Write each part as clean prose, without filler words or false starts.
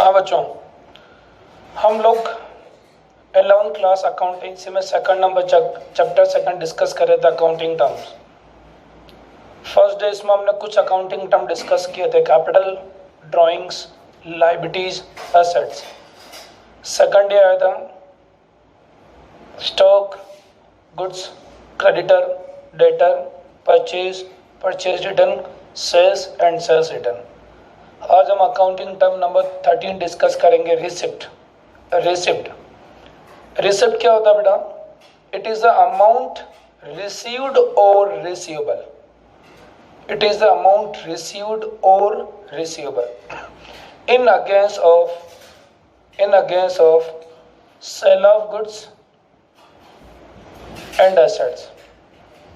हाँ बच्चों, हम लोग 11th क्लास अकाउंटिंग में second number chapter second discuss कर रहे थे अकाउंटिंग टर्म्स। फर्स्ट डे इसमें हमने कुछ अकाउंटिंग टर्म डिस्कस किए थे, capital, drawings, liabilities, assets. Second day आया था stock, goods, creditor, debtor, purchase return, sales and sales return. आज हम अकाउंटिंग टर्म नंबर 13 डिस्कस करेंगे, रिसिप्ट। रिसिप्ट क्या होता है बेटा? It is the amount received or receivable. It is the amount received or receivable in against of sale of goods and assets.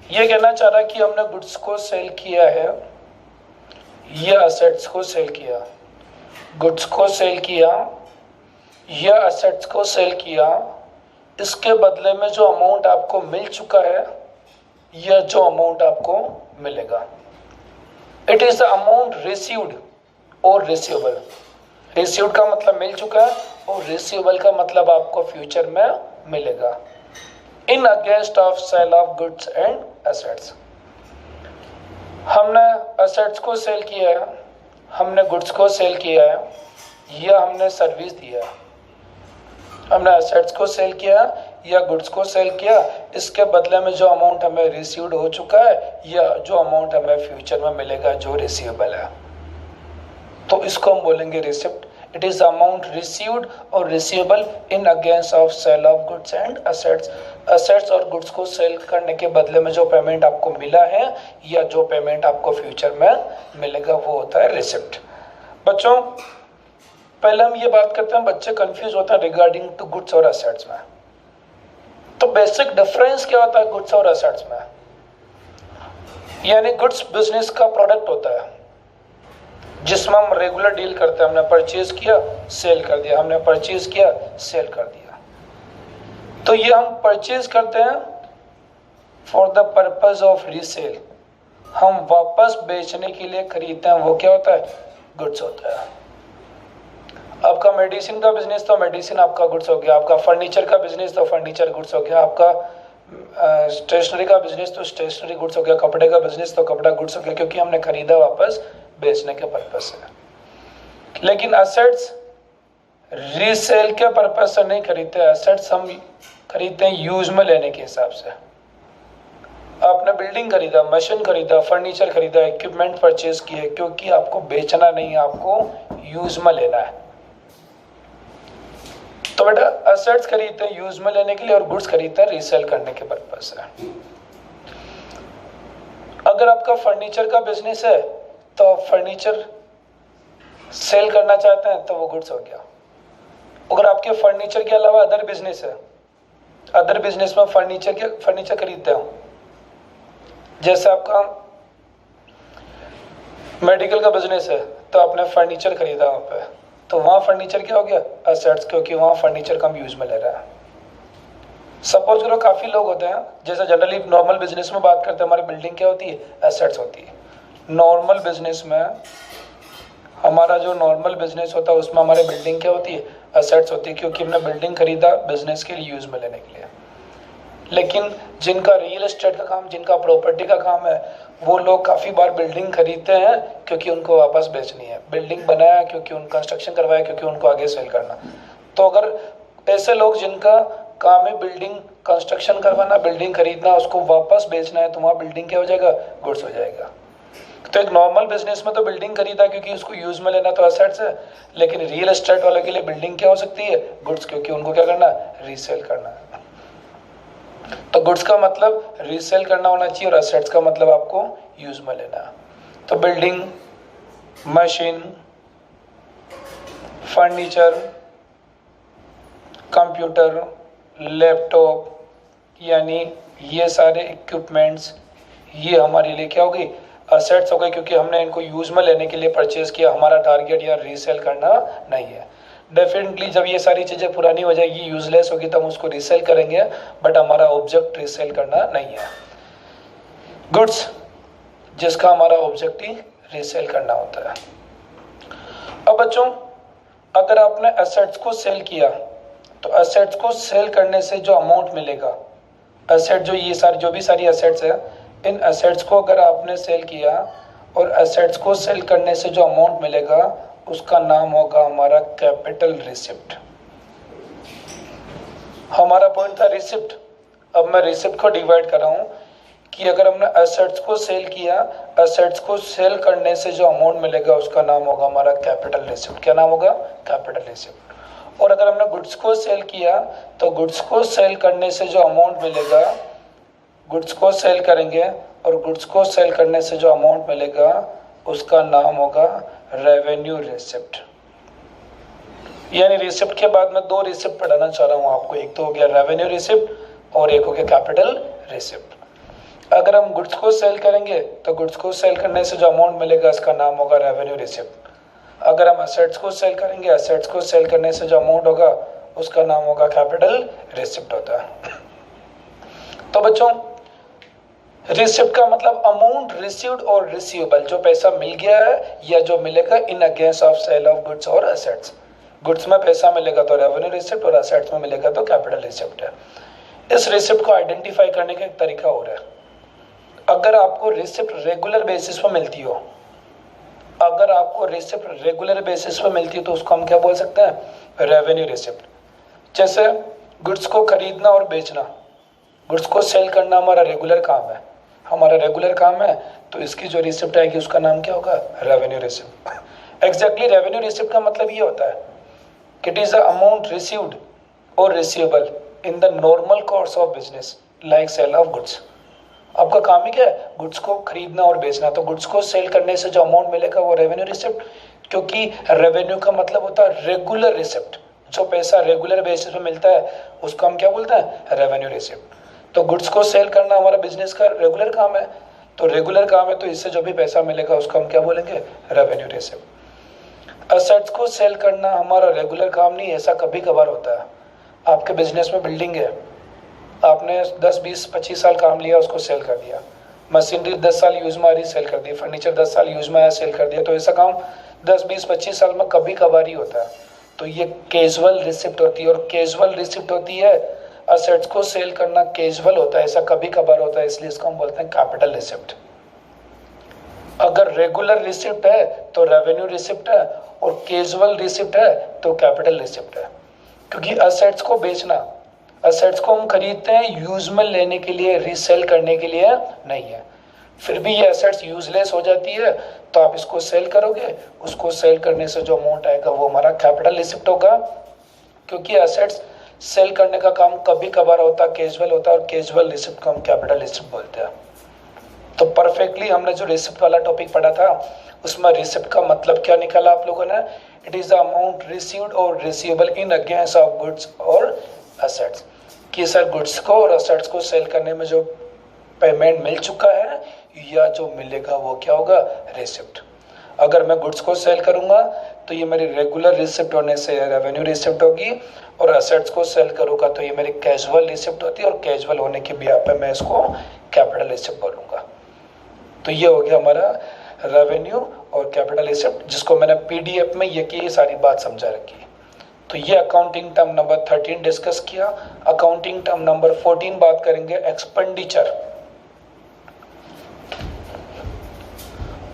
ये कहना चाह रहा है कि हमने गुड्स को सेल किया है या एसेट्स को सेल किया, गुड्स को सेल किया या एसेट्स को सेल किया, इसके बदले में जो अमाउंट आपको मिल चुका है या जो अमाउंट आपको मिलेगा। It is the amount received or receivable. Received का मतलब मिल चुका है और रिसीवेबल का मतलब आपको फ्यूचर में मिलेगा। In against of sale of goods and assets. हमने एसेट्स को सेल किया है, हमने गुड्स को सेल किया है या हमने सर्विस दिया है। हमने एसेट्स को सेल किया या गुड्स को सेल किया, इसके बदले में जो अमाउंट हमें रिसीव्ड हो चुका है या जो अमाउंट हमें फ्यूचर में मिलेगा जो रिसीवेबल है, तो इसको हम बोलेंगे receipt. It is amount received or receivable in against of sale of goods and assets. Assets और गुड्स को सेल करने के बदले में जो पेमेंट आपको मिला है या जो पेमेंट आपको फ्यूचर में मिलेगा वो होता है रिसिप्ट। बच्चों, पहले हम ये बात करते हैं, बच्चे कंफ्यूज होते हैं रिगार्डिंग टू गुड्स और एसेट्स में। तो बेसिक डिफरेंस क्या होता है गुड्स और एसेट्स में? यानी गुड्स बिजनेस का प्रोडक्ट होता है जिसमें हम रेगुलर डील करते हैं। हमने परचेज किया, सेल कर दिया, हमने परचेज किया, सेल कर दिया। तो ये हम परचेज करते हैं for the purpose of resale. हम वापस बेचने के लिए खरीदते हैं, वो क्या होता है? गुड्स होता है। आपका मेडिसिन का बिजनेस तो मेडिसिन आपका गुड्स हो गया, आपका फर्नीचर का बिजनेस तो फर्नीचर गुड्स हो गया, आपका स्टेशनरी का बिजनेस तो स्टेशनरी गुड्स हो गया, कपड़े का बिजनेस तो कपड़ा गुड्स हो गया, क्योंकि हमने खरीदा वापस बेचने के पर्पस से। लेकिन एसेट्स रीसेल के पर्पस से नहीं खरीदते। एसेट्स हम खरीदते हैं यूज में लेने के हिसाब से। आपने बिल्डिंग खरीदा, मशीन खरीदा, फर्नीचर खरीदा, इक्विपमेंट परचेज किए, क्योंकि आपको बेचना नहीं है, आपको यूज में लेना है। तो बेटा एसेट्स खरीदते हैं यूज में लेने के लिए और गुड्स खरीदते हैं रीसेल करने के पर्पस से। अगर आपका फर्नीचर का बिजनेस है तो आप फर्नीचर सेल करना चाहते हैं तो वो गुड्स हो गया। अगर आपके फर्नीचर के अलावा अदर बिजनेस है, अदर बिजनेस में फर्नीचर खरीदते हो, जैसे आपका मेडिकल का बिजनेस है तो आपने फर्नीचर खरीदा वहाँ पे, तो वहाँ फर्नीचर क्या हो गया? एसेट्स, क्योंकि वहाँ फर्नीचर का हम यूज में ले रहा है। सपोज करो काफ़ी लोग होते हैं, जैसे जनरली नॉर्मल बिजनेस में बात करते हैं, हमारी बिल्डिंग क्या होती है? एसेट्स होती है। नॉर्मल बिजनेस में हमारा जो नॉर्मल बिजनेस होता है उसमें हमारी बिल्डिंग क्या होती है? एसेट्स होती है, क्योंकि हमने बिल्डिंग खरीदा बिजनेस के लिए यूज में लेने के लिए। लेकिन जिनका रियल एस्टेट का काम, जिनका प्रॉपर्टी का काम है, वो लोग काफ़ी बार बिल्डिंग खरीदते हैं क्योंकि उनको वापस बेचनी है। बिल्डिंग बनाया क्योंकि उन कंस्ट्रक्शन करवाया क्योंकि उनको आगे सेल करना। तो अगर ऐसे लोग जिनका काम है बिल्डिंग कंस्ट्रक्शन करवाना, बिल्डिंग खरीदना, उसको वापस बेचना है, तो वहाँ बिल्डिंग क्या हो जाएगा? गुड्स हो जाएगा। तो एक नॉर्मल बिजनेस में तो बिल्डिंग खरीदा क्योंकि उसको यूज में लेना तो एसेट्स है, लेकिन रियल एस्टेट वालों के लिए बिल्डिंग क्या हो सकती है? गुड्स, क्योंकि उनको क्या करना है? रीसेल करना है। तो गुड्स का मतलब रीसेल करना होना चाहिए और एसेट्स का मतलब आपको यूज में लेना है। तो building, machine, furniture, computer, laptop, यानी ये सारे इक्विपमेंट्स, ये हमारे लिए क्या हो गई? एसेट्स हो गए, क्योंकि हमने इनको यूज में लेने के लिए परचेज किया। हमारा टारगेट या रीसेल करना नहीं है। डेफिनेटली जब ये सारी चीज़ें पुरानी हो जाएगी, यूजलेस होगी, तब हम उसको रीसेल करेंगे, बट हमारा ऑब्जेक्ट रीसेल करना नहीं है। गुड्स जिसका हमारा ऑब्जेक्ट ही रीसेल करना होता है। अब बच्चों अगर आपने एसेट्स को सेल किया तो एसेट्स को सेल करने से जो अमाउंट मिलेगा, एसेट जो ये सारी जो भी सारी एसेट्स है, इन एसेट्स को अगर आपने सेल किया और एसेट्स को सेल करने से जो अमाउंट मिलेगा उसका नाम होगा हमारा कैपिटल रिसिप्ट। हमारा पॉइंट था रिसिप्ट। अब मैं रिसिप्ट को डिवाइड कर रहा हूँ कि अगर हमने एसेट्स को सेल किया, एसेट्स को सेल करने से जो अमाउंट मिलेगा उसका नाम होगा हमारा कैपिटल रिसिप्ट। क्या नाम होगा? Capital receipt. और अगर हमने गुड्स को सेल किया तो गुड्स को सेल करने से जो अमाउंट मिलेगा, गुड्स को सेल करेंगे और गुड्स को सेल करने से जो अमाउंट मिलेगा उसका नाम होगा रेवेन्यू रिसिप्ट। यानी रिसिप्ट के बाद मैं दो रिसिप्ट पढ़ाना चाह रहा हूँ आपको, एक तो हो गया रेवेन्यू रिसिप्ट और एक हो गया कैपिटल रिसिप्ट। अगर हम गुड्स को सेल करेंगे तो गुड्स को सेल करने से जो अमाउंट मिलेगा उसका नाम होगा रेवेन्यू रिसिप्ट। अगर हम एसेट्स को सेल करेंगे, एसेट्स को सेल करने से जो अमाउंट होगा उसका नाम होगा कैपिटल रिसिप्ट होता है। तो बच्चों, रिसिप्ट का मतलब अमाउंट रिसीव्ड और रिसीवेबल, जो पैसा मिल गया है या जो मिलेगा in against of sale of goods और एसेट्स। गुड्स में पैसा मिलेगा तो रेवेन्यू रिसिप्ट और एसेट्स में मिलेगा तो कैपिटल रिसिप्ट है। इस रिसिप्ट को आइडेंटिफाई करने का एक तरीका और है। अगर आपको रिसिप्ट रेगुलर बेसिस पर मिलती हो, अगर आपको रिसिप्ट रेगुलर बेसिस पर मिलती है तो उसको हम क्या बोल सकते हैं? Revenue receipt. जैसे गुड्स को खरीदना और बेचना, गुड्स को सेल करना हमारा रेगुलर काम है, हमारा रेगुलर काम है, तो इसकी जो रिसिप्ट आएगी उसका नाम क्या होगा? Revenue receipt. Exactly revenue receipt का मतलब ये होता है कि it is the amount received or receivable in the normal course of business like sale of goods. आपका काम ही क्या है? गुड्स को खरीदना और बेचना। तो गुड्स को सेल करने से जो अमाउंट मिलेगा वो रेवेन्यू रिसिप्ट, क्योंकि रेवेन्यू का मतलब होता है रेगुलर रिसिप्ट। जो पैसा रेगुलर बेसिस पे मिलता है उसको हम क्या बोलते हैं? Revenue receipt. तो गुड्स को सेल करना हमारा बिजनेस का रेगुलर काम है, तो रेगुलर काम है तो इससे जो भी पैसा मिलेगा उसको हम क्या बोलेंगे? Revenue receipt. एसेट्स को सेल करना हमारा रेगुलर काम नहीं, ऐसा कभी कभार होता है। आपके बिजनेस में बिल्डिंग है, आपने 10, 20, 25 साल काम लिया, उसको सेल कर दिया। मशीनरी 10 साल यूज में आ रही, सेल कर दी। फर्नीचर 10 साल यूज में आया, सेल कर दिया। तो ऐसा काम 10, 20, 25 साल में कभी कभार ही होता है। तो ये कैजुअल रिसिप्ट होती है, और कैजुअल रिसिप्ट होती है। असेट्स को सेल करना कैजुअल होता है, ऐसा कभी कभार होता है, इसलिए इसको हम बोलते हैं कैपिटल रिसिप्ट। अगर रेगुलर रिसिप्ट है तो रेवेन्यू रिसिप्ट है, और कैजुअल रिसिप्ट है तो कैपिटल रिसिप्ट है। क्योंकि असेट्स को बेचना, असेट्स को हम खरीदते हैं यूज में लेने के लिए, रीसेल करने के लिए नहीं है। फिर भी ये असेट्स यूजलेस हो जाती है तो आप इसको सेल करोगे, उसको सेल करने से जो अमाउंट आएगा वो हमारा कैपिटल रिसिप्ट होगा। क्योंकि असेट्स सेल करने का काम कभी कभार होता है, कैजुअल होता है, और कैजुअल रिसिप्ट को हम कैपिटल रिसिप्ट बोलते हैं। तो परफेक्टली हमने जो रिसिप्ट वाला टॉपिक पढ़ा था उसमें रिसिप्ट का मतलब क्या निकाला आप लोगों ने? It is the amount received or receivable in against of goods or assets. कि सर गुड्स को और असेट्स को सेल करने में जो पेमेंट मिल चुका है या जो मिलेगा वो क्या होगा? रिसिप्ट। अगर मैं गुड्स को सेल करूंगा तो ये मेरी रेगुलर रिसिप्ट होने से रेवेन्यू रिसिप्ट होगी, और असेट्स को सेल करूंगा तो ये मेरी कैजुअल रिसिप्ट होती है, और कैजुअल होने के बिहाफ पे मैं इसको कैपिटल रिसिप्ट बोलूंगा। तो ये हो गया हमारा रेवेन्यू और कैपिटल रिसिप्ट, जिसको मैंने पीडीएफ में ये सारी बात समझा रखी। तो ये अकाउंटिंग टर्म नंबर 13 डिस्कस किया। अकाउंटिंग टर्म नंबर 14 बात करेंगे expenditure.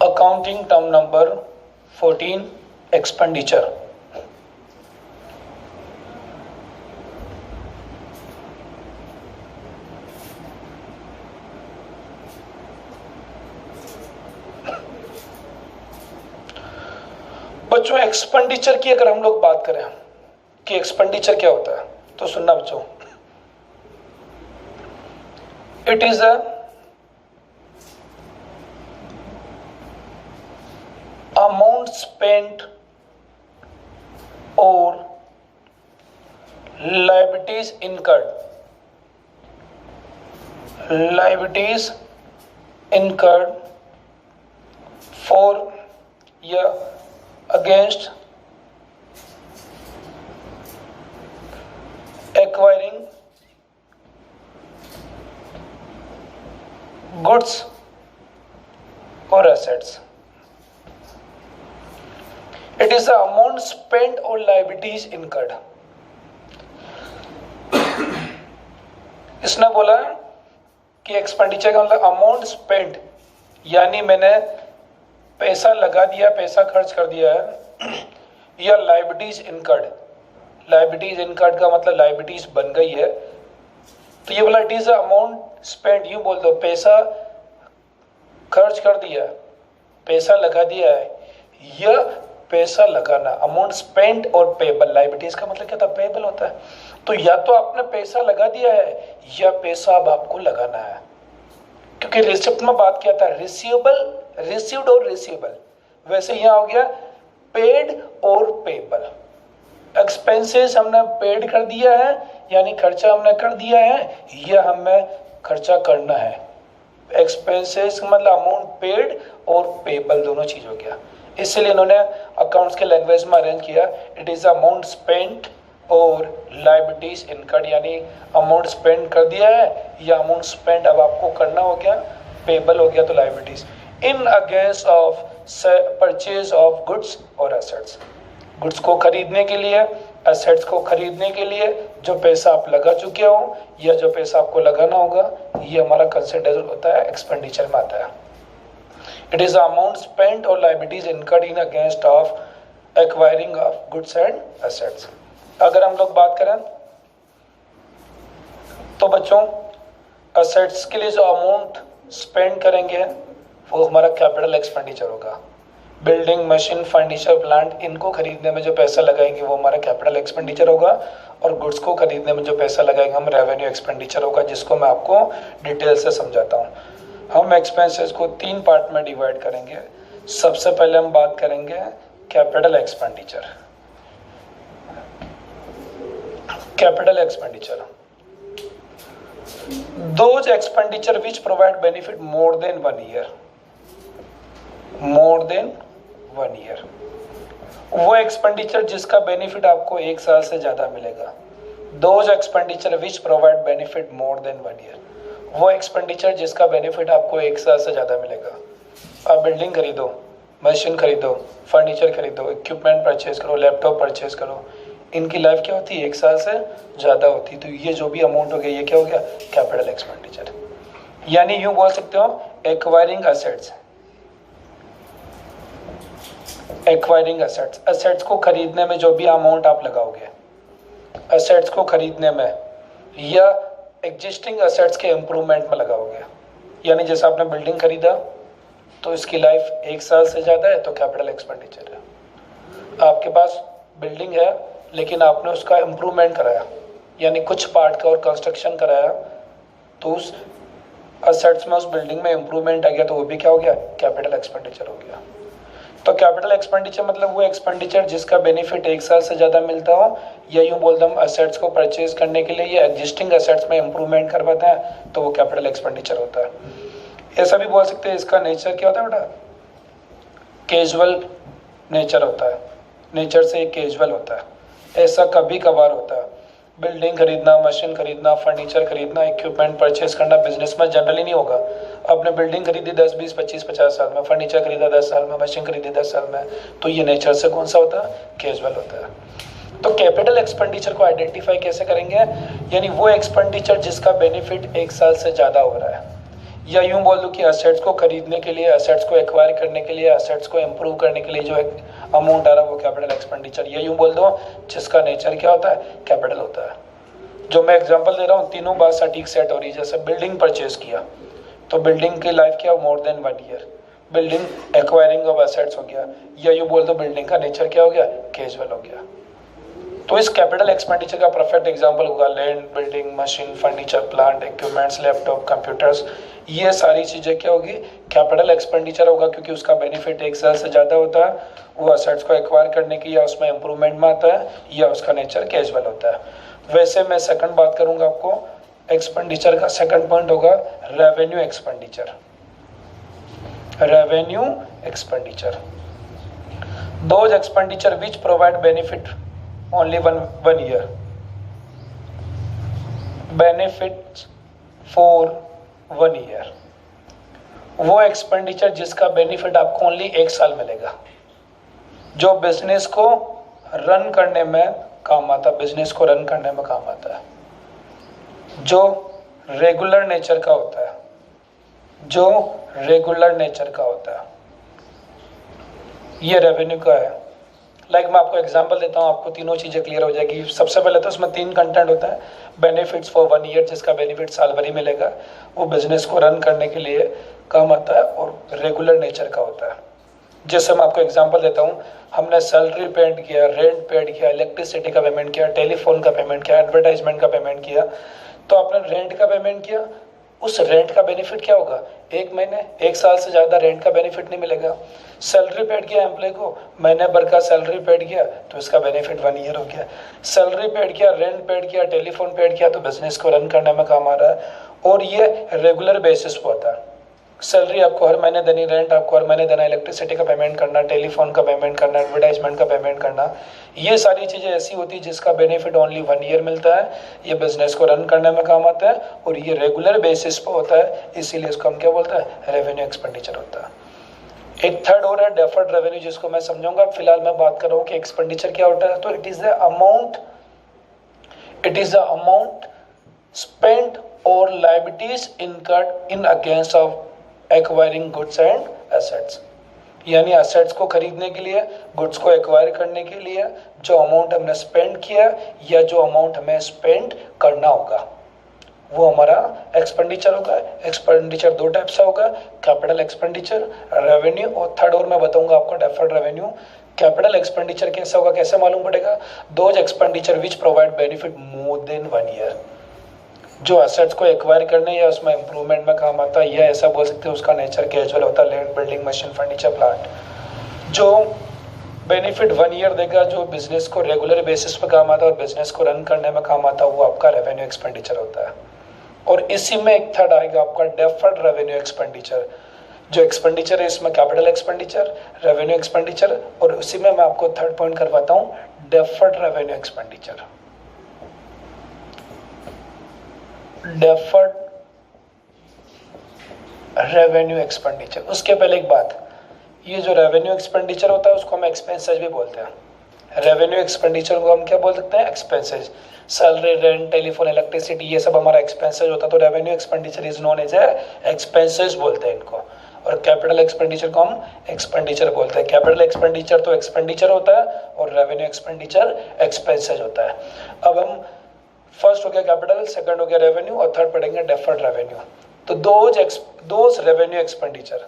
Accounting term number 14 expenditure. बच्चों, एक्सपेंडिचर की अगर हम लोग बात करें कि एक्सपेंडिचर क्या होता है तो सुनना बच्चों। It is a amount spent और liabilities incurred, liabilities incurred for या against acquiring goods or assets। It is the amount spend और लायबिलिटीज इनकर्ड। इसने बोला कि एक्सपेंडिचर का मतलब अमाउंट स्पेंड, यानी मैंने पैसा लगा दिया, पैसा खर्च कर दिया है, या लायबिलिटीज इनकर्ड। लायबिलिटीज इनकर्ड का मतलब लायबिलिटीज बन गई है, तो ये बोला इट इज अमाउंट स्पेंड, यूं बोल दो पैसा खर्च कर दिया, पैसा लगा दिया है, या पैसा लगाना। अमाउंट स्पेंड और पेबल, लायबिलिटीज का मतलब क्या था, पेबल होता है। तो या तो आपने पैसा लगा दिया है या पैसा अब आपको लगाना है, क्योंकि रिसिप्ट में बात किया था रिसीवेबल, रिसीव्ड और रिसीवेबल। वैसे यहाँ हो गया पेड और पेबल। एक्सपेंसेस हमने पेड कर दिया है, यानी खर्चा हमने कर दिया है, या हमें खर्चा करना है। एक्सपेंसेस मतलब अमाउंट पेड और पेबल दोनों चीज हो गया। इसलिए इन्होंने अकाउंट्स के लैंग्वेज में अरेंज किया, इट इज अमाउंट स्पेंड और लायबिलिटीज इनकर्ड, यानी अमाउंट स्पेंड कर दिया है या अमाउंट स्पेंड अब आपको करना हो गया, पेबल हो गया तो liabilities. In against of purchase of goods और एसेट्स, गुड्स को खरीदने के लिए, एसेट्स को खरीदने के लिए जो पैसा आप लगा चुके हो या जो पैसा आपको लगाना होगा, ये हमारा कंसिडर होता है, एक्सपेंडिचर में आता है। इट इज अमाउंट स्पेंड और liabilities incurred in against of acquiring of goods and assets. अगर हम लोग बात करें तो बच्चों, एसेट्स के लिए जो अमाउंट स्पेंड करेंगे वो हमारा कैपिटल एक्सपेंडिचर होगा। बिल्डिंग, मशीन, फर्नीचर, प्लांट, इनको खरीदने में जो पैसा लगाएंगे वो हमारा कैपिटल एक्सपेंडिचर होगा, और गुड्स को खरीदने में जो पैसा लगाएंगे हम रेवेन्यू एक्सपेंडिचर होगा, जिसको मैं आपको डिटेल से समझाता हूँ। हम एक्सपेंसेस को 3 पार्ट में डिवाइड करेंगे। सबसे पहले हम बात करेंगे capital expenditure. Capital expenditure, those expenditure which provide benefit more than 1 year, more than 1 year, वो एक्सपेंडिचर जिसका बेनिफिट आपको 1 साल से ज्यादा मिलेगा। those expenditure which provide benefit more than 1 year, वो एक्सपेंडिचर जिसका बेनिफिट आपको 1 साल से ज्यादा मिलेगा। आप बिल्डिंग खरीदो, मशीन खरीदो, फर्नीचर खरीदो, इक्विपमेंट परचेज करो, लैपटॉप परचेज करो, इनकी लाइफ क्या होती है, 1 साल से ज़्यादा होती है। तो ये जो भी अमाउंट हो गया, ये क्या हो गया, कैपिटल एक्सपेंडिचर। यानी यूं बोल सकते हो acquiring assets, acquiring assets, assets को खरीदने में जो भी अमाउंट आप लगाओगे, एसेट्स को खरीदने में या एग्जिस्टिंग एसेट्स के इम्प्रूवमेंट में लगाओगे। यानी जैसे आपने बिल्डिंग खरीदा तो इसकी लाइफ 1 साल से ज़्यादा है तो कैपिटल एक्सपेंडिचर है। आपके पास बिल्डिंग है लेकिन आपने उसका इम्प्रूवमेंट कराया, यानी कुछ पार्ट का और कंस्ट्रक्शन कराया, तो उस असेट्स में, उस बिल्डिंग में इम्प्रूवमेंट आ गया, तो वो भी क्या हो गया, कैपिटल एक्सपेंडिचर हो गया। तो कैपिटल एक्सपेंडिचर मतलब वो एक्सपेंडिचर जिसका बेनिफिट 1 साल से ज़्यादा मिलता हो, या यूँ बोलते हम असेट्स को परचेज करने के लिए या एग्जिस्टिंग असेट्स में इम्प्रूवमेंट करवाते हैं, तो वो कैपिटल एक्सपेंडिचर होता है। ऐसा भी बोल सकते हैं इसका नेचर क्या होता है बेटा, कैजुअल नेचर होता है, नेचर से कैजुअल होता है, ऐसा कभी कभार होता है। बिल्डिंग खरीदना, मशीन खरीदना, फर्नीचर खरीदना, इक्विपमेंट परचेज करना बिजनेस में जनरली नहीं होगा। आपने बिल्डिंग खरीदी 10, 20, 25, 50 साल में, फर्नीचर खरीदा 10 साल में, मशीन खरीदी 10 साल में, तो ये नेचर से कौन सा होता है, कैजुअल होता है। तो कैपिटल एक्सपेंडिचर को आइडेंटिफाई कैसे करेंगे, यानी वो एक्सपेंडिचर जिसका बेनिफिट 1 साल से ज़्यादा हो रहा है, या यूँ बोल दूँ कि एसेट्स को खरीदने के लिए, एसेट्स को एक्वायर करने के लिए, एसेट्स को इम्प्रूव करने के लिए जो एक अमाउंट आ रहा है वो कैपिटल एक्सपेंडिचर, या यूँ बोल दो जिसका नेचर क्या होता है, कैपिटल होता है। जो मैं एग्जांपल दे रहा हूँ, तीनों बात सटीक सेट हो रही है। जैसे बिल्डिंग परचेज किया तो बिल्डिंग की लाइफ क्या, more than 1 year, building acquiring of assets हो गया, या यूँ बोल दो बिल्डिंग का नेचर क्या हो गया, कैजुअल हो गया। तो इस कैपिटल एक्सपेंडिचर का परफेक्ट एग्जांपल होगा land, building, machine, furniture, plant, equipments, laptop, computers, ये सारी चीज़ें क्या होगी, कैपिटल एक्सपेंडिचर होगा, क्योंकि उसका बेनिफिट 1 साल से ज़्यादा होता है, वो असेट्स को एक्वायर करने की या उसमें इम्प्रूवमेंट में आता है, या उसका नेचर कैजुअल होता है। वैसे मैं सेकंड बात करूंगा आपको एक्सपेंडिचर का, सेकंड पॉइंट होगा revenue expenditure. Revenue expenditure, those expenditure which provide benefit only one year, benefits for 1 year, वो एक्सपेंडिचर जिसका बेनिफिट आपको ओनली 1 साल मिलेगा, जो बिजनेस को रन करने में काम आता है, बिजनेस को रन करने में काम आता है, जो रेगुलर नेचर का होता है, जो रेगुलर नेचर का होता है, ये रेवेन्यू का है। लाइक मैं आपको एग्जांपल देता हूँ, आपको तीनों चीज़ें क्लियर हो जाएगी। सबसे पहले तो उसमें 3 कंटेंट होता है। बेनिफिट्स फॉर 1 ईयर, जिसका बेनिफिट साल भर ही मिलेगा, वो बिजनेस को रन करने के लिए काम आता है और रेगुलर नेचर का होता है। जैसे मैं आपको एग्जांपल देता हूँ, हमने सैलरी पेड किया, रेंट पेड किया, इलेक्ट्रिसिटी का पेमेंट किया, टेलीफोन का पेमेंट किया, एडवर्टाइजमेंट का पेमेंट किया। तो आपने रेंट का पेमेंट किया, उस रेंट का बेनिफिट क्या होगा? 1 महीने, 1 साल से ज़्यादा रेंट का बेनिफिट नहीं मिलेगा। सैलरी पेड किया एम्प्लॉय को, महीने भर का सैलरी पेड किया तो इसका बेनिफिट 1 ईयर हो गया। सैलरी पेड किया, रेंट पेड किया, टेलीफोन पेड किया तो बिजनेस को रन करने में काम आ रहा है, और ये रेगुलर बेसिस पर होता है। सैलरी आपको हर महीने देनी, रेंट आपको हर महीने देना, इलेक्ट्रिसिटी का पेमेंट करना, टेलीफोन का पेमेंट करना, एडवर्टाइजमेंट का पेमेंट करना, ये सारी चीज़ें ऐसी होती है जिसका बेनिफिट ओनली 1 ईयर मिलता है। ये बिजनेस को रन करने में काम आता है और ये रेगुलर बेसिस पर होता है, इसीलिए इसको हम क्या बोलते हैं? रेवेन्यू एक्सपेंडिचर होता है। एक थर्ड और है डेफर्ड रेवेन्यू, जिसको मैं समझाऊंगा। फिलहाल मैं बात कर रहा हूँ कि एक्सपेंडिचर क्या होता है। तो it is the amount spent or liabilities incurred in against of acquiring goods and assets, यानी एसेट्स को खरीदने के लिए, गुड्स को एक्वायर करने के लिए जो अमाउंट हमने स्पेंड किया या जो अमाउंट हमें स्पेंड करना होगा, वो हमारा एक्सपेंडिचर होगा। एक्सपेंडिचर 2 टाइप से होगा, कैपिटल एक्सपेंडिचर, रेवेन्यू, और थर्ड और मैं बताऊंगा आपको डेफर्ड रेवेन्यू। कैपिटल एक्सपेंडिचर कैसा होगा, कैसे मालूम पड़ेगा? Those expenditure which provide benefit more than 1 year, जो एसेट्स को एक्वायर करने या उसमें इंप्रूवमेंट में काम आता है, या ऐसा बोल सकते हैं उसका नेचर कैजुअल होता है, land, building, machine, furniture, plant, जो बेनिफिट 1 ईयर देगा, जो बिजनेस को रेगुलर बेसिस पर काम आता है और बिजनेस को रन करने में काम आता है, वो आपका रेवेन्यू एक्सपेंडिचर होता है। और इसी में एक थर्ड आएगा आपका डेफर्ड रेवेन्यू एक्सपेंडिचर। जो एक्सपेंडिचर है इसमें कैपिटल एक्सपेंडिचर, रेवेन्यू एक्सपेंडिचर, और उसी में मैं आपको थर्ड पॉइंट करवाता हूँ, deferred revenue expenditure. Deferred revenue expenditure. उसके पहले एक बात, ये जो रेवेन्यू एक्सपेंडिचर होता है उसको हम एक्सपेंसेस भी बोलते हैं। रेवेन्यू एक्सपेंडिचर को हम क्या बोल सकते हैं? Expenses. Salary, rent, telephone, electricity, ये सब हमारा एक्सपेंसेस होता है, तो revenue expenditure is known as expenses बोलते हैं इनको। और कैपिटल एक्सपेंडिचर को हम एक्सपेंडिचर बोलते हैं। कैपिटल एक्सपेंडिचर तो एक्सपेंडिचर होता है और रेवेन्यू एक्सपेंडिचर एक्सपेंसेस होता है। अब हम फर्स्ट हो गया कैपिटल, सेकंड हो गया रेवेन्यू, और थर्ड पढ़ेंगे डेफर्ड रेवेन्यू। तो those revenue expenditure,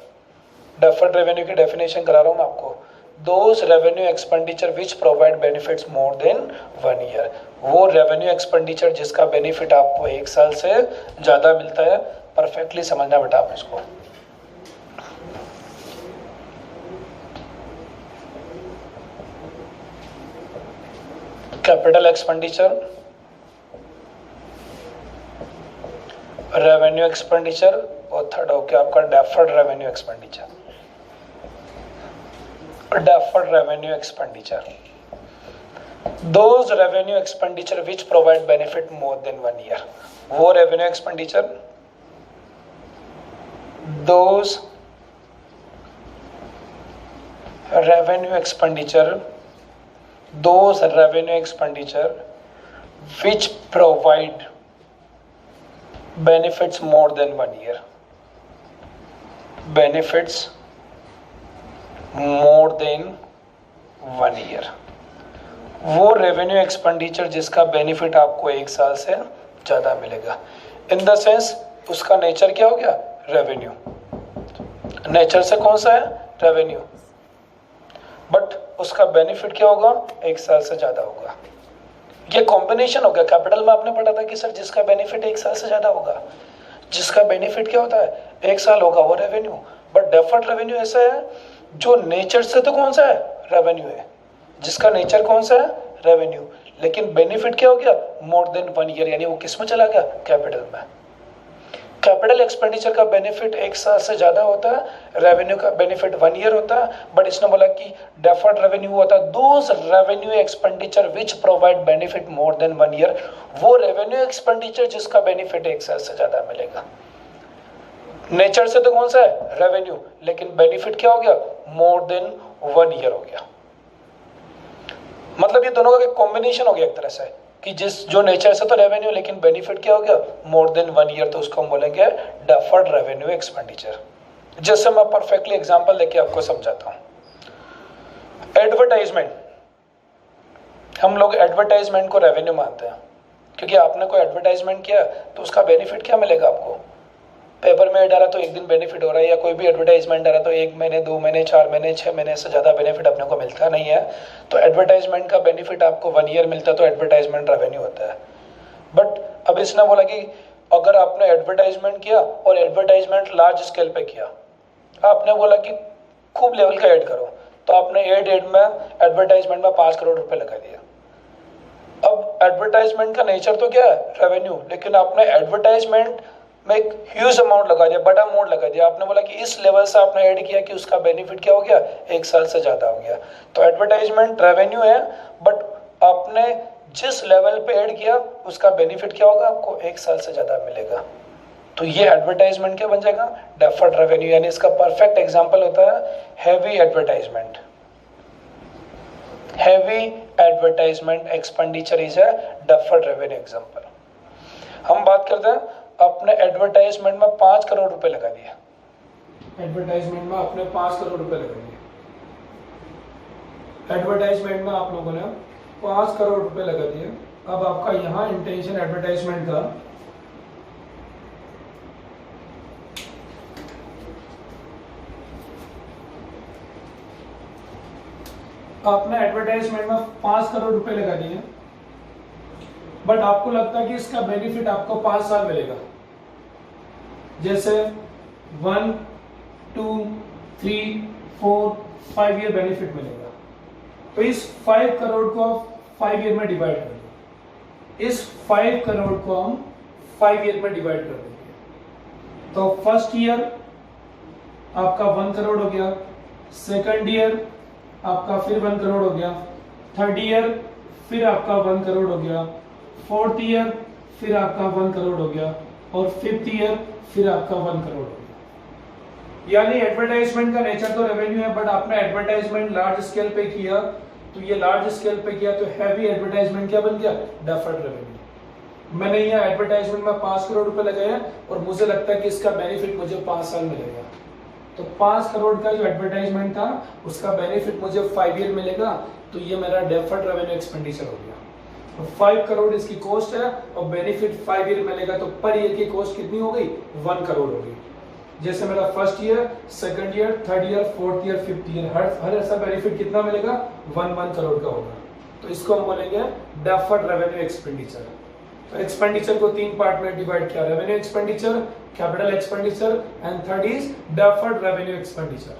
deferred revenue की डेफिनेशन करा रहा हूँ मैं आपको। Those revenue expenditure which provide benefits more than 1 year, वो रेवेन्यू एक्सपेंडिचर जिसका बेनिफिट आपको 1 साल से ज़्यादा मिलता है। परफेक्टली समझना बेटा आप इसको। कैपिटल एक्सपेंडिचर, रेवेन्यू एक्सपेंडिचर, और थर्ड हो गया आपका deferred revenue expenditure. Deferred revenue expenditure. Those revenue expenditure which provide benefit more than 1 year. वो revenue expenditure, those revenue expenditure which provide benefits more than 1 year. Benefits more than 1 year, वो revenue expenditure जिसका benefit आपको 1 साल से ज़्यादा मिलेगा। In the sense उसका nature क्या हो गया? रेवेन्यू। नेचर से कौन सा है? रेवेन्यू। बट उसका बेनिफिट क्या होगा? 1 साल से ज़्यादा होगा। ये कॉम्बिनेशन हो गया। कैपिटल में आपने पढ़ा था कि सर जिसका बेनिफिट 1 साल से ज़्यादा होगा, जिसका बेनिफिट क्या होता है? 1 साल होगा, वो रेवेन्यू। बट डेफर्ड रेवेन्यू ऐसा है जो नेचर से तो कौन सा है? रेवेन्यू है, जिसका नेचर कौन सा है? रेवेन्यू, लेकिन बेनिफिट क्या हो गया? मोर देन 1 ईयर, यानी वो किस में चला गया? कैपिटल में। कैपिटल एक्सपेंडिचर का बेनिफिट 1 साल से ज़्यादा होता है, रेवेन्यू का बेनिफिट 1 ईयर होता है। बट इसने बोला कि डेफर्ड रेवेन्यू होता है those revenue expenditure which provide benefit more than 1 year, वो रेवेन्यू एक्सपेंडिचर जिसका बेनिफिट 1 साल से ज़्यादा मिलेगा। नेचर से तो कौन सा है? रेवेन्यू, लेकिन बेनिफिट क्या हो गया? मोर देन 1 ईयर हो गया। मतलब ये दोनों का एक कॉम्बिनेशन हो गया एक तरह से कि जिस जो नेचर से तो रेवेन्यू, लेकिन बेनिफिट क्या हो गया मोर देन 1 ईयर, तो उसको हम बोलेंगे डेफर्ड रेवेन्यू एक्सपेंडिचर। जैसे मैं परफेक्टली एग्जांपल लेके आपको समझाता हूँ। एडवर्टाइजमेंट, हम लोग एडवर्टाइजमेंट को रेवेन्यू मानते हैं क्योंकि आपने कोई एडवर्टाइजमेंट किया तो उसका बेनिफिट क्या मिलेगा आपको। पेपर में डाला तो एक दिन बेनिफिट हो रहा है, या कोई भी एडवर्टाइजमेंट डाला तो 1 महीने 2 महीने 4 महीने 6 महीने से ज़्यादा बेनिफिट अपने को मिलता नहीं है। तो एडवर्टाइजमेंट का बेनिफिट आपको 1 ईयर मिलता है तो एडवर्टाइजमेंट रेवेन्यू होता है। बट अब इसने बोला कि अगर आपने एडवर्टाइजमेंट किया और एडवर्टाइजमेंट लार्ज स्केल पे किया, आपने बोला कि खूब लेवल का ऐड करो, तो आपने एड में एडवर्टाइजमेंट में 5 करोड़ रुपए लगा दिया। अब एडवर्टाइजमेंट का नेचर तो क्या है रेवेन्यू, लेकिन आपने एडवर्टाइजमेंट में एक ह्यूज अमाउंट लगा दिया, बड़ा अमाउंट लगा दिया। आपने बोला कि इस लेवल से आपने ऐड किया कि उसका बेनिफिट क्या हो गया 1 साल से ज़्यादा हो गया। तो एडवर्टाइजमेंट रेवेन्यू है, बट आपने जिस लेवल पे ऐड किया उसका बेनिफिट क्या होगा आपको 1 साल से ज़्यादा मिलेगा। तो ये एडवर्टाइजमेंट क्या बन जाएगा डेफर्ड रेवेन्यू। यानी इसका परफेक्ट एग्जांपल होता है heavy advertisement. Heavy advertisement expenditure is a deferred revenue example. हम बात करते हैं अपने एडवर्टाइजमेंट में 5 करोड़ रुपए लगा दिए, एडवर्टाइजमेंट में आपने 5 करोड़ रुपए लगा दिए, एडवर्टाइजमेंट में आप लोगों ने 5 करोड़ रुपए लगा दिए। अब आपका यहाँ इंटेंशन एडवर्टाइजमेंट का आपने एडवर्टाइजमेंट में 5 करोड़ रुपए लगा दिए, बट आपको लगता है कि इसका बेनिफिट आपको 5 साल मिलेगा। जैसे 1, 2, 3, 4, 5 ईयर बेनिफिट मिलेगा। तो इस 5 करोड़ को आप 5 ईयर में डिवाइड कर देंगे। इस 5 करोड़ को हम 5 ईयर में डिवाइड कर देंगे। तो फर्स्ट ईयर आपका 1 करोड़ हो गया, सेकंड ईयर आपका फिर 1 करोड़ हो गया, थर्ड ईयर फिर आपका 1 करोड़ हो गया, फोर्थ ईयर फिर आपका 1 करोड़ हो गया, और फिफ्थ ईयर फिर आपका 1 करोड़ हो गया। यानी एडवर्टाइजमेंट का नेचर तो रेवेन्यू है, बट आपने एडवर्टाइजमेंट लार्ज स्केल पे किया, तो ये लार्ज स्केल पे किया तो हैवी एडवर्टाइजमेंट क्या बन गया डेफर्ड रेवेन्यू। मैंने यहाँ एडवर्टाइजमेंट में 5 करोड़ रुपए लगाया और मुझे लगता है कि इसका बेनिफिट मुझे 5 साल मिलेगा। तो 5 करोड़ का जो एडवर्टाइजमेंट था उसका बेनिफिट मुझे 5 ईयर मिलेगा, तो ये मेरा डेफर्ड रेवेन्यू एक्सपेंडिचर हो गया। तो 5 करोड़ इसकी कॉस्ट है और बेनिफिट 5 ईयर मिलेगा, तो पर ईयर की कॉस्ट कितनी हो गई 1 करोड़ हो गई। जैसे मेरा first year, second year, third year, fourth year, fifth year, हर ऐसा बेनिफिट कितना मिलेगा 1 करोड़ का होगा। तो इसको हम बोलेंगे डेफर्ड रेवेन्यू एक्सपेंडिचर। तो एक्सपेंडिचर को 3 पार्ट में डिवाइड किया, revenue expenditure, capital expenditure, and third is deferred revenue expenditure.